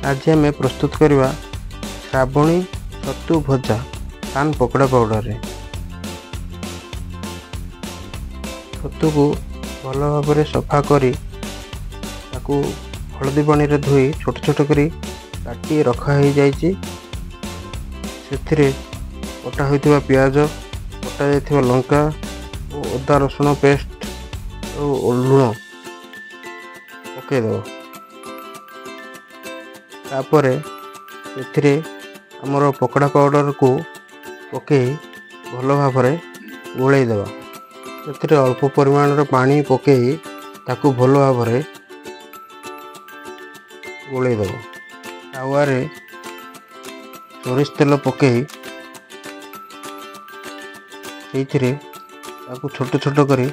आज आम प्रस्तुत करवा श्रावणी छतु भजा पान पकड़ा पाउडर रे। छतु को भल भाव सफा करी ताकू हलदी पानी रे धोई छोट छोट करी काटी रखाई जाइए। कटा होइथिबा प्याज, कटा जाइथिबा लंका और अदा रसुण पेस्ट और लुण पकईदेव। तापर से आमर पकड़ा पाउडर को पकई भल भाव गोलैदेवा। से अल्प परिमाण पानी पकई ताकू भल भाव गोलैदेव। तावारे सोरिष तेल पकई छोट छोट करी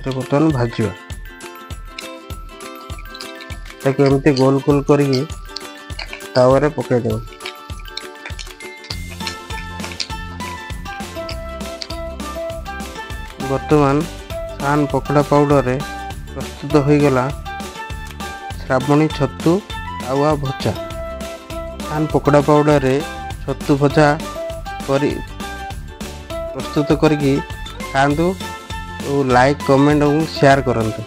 बर्तमान भाजवा। ताकि एमती गोल गोल करके तावारे पकईदेव। बर्तमान पान पकड़ा पाउडर रे प्रस्तुत हो गला श्रावणी छतु तावा भजा। पान पकड़ा पाउडर रे छतु भजा करी प्रस्तुत करके खातु। लाइक कमेंट और शेयर करंतु।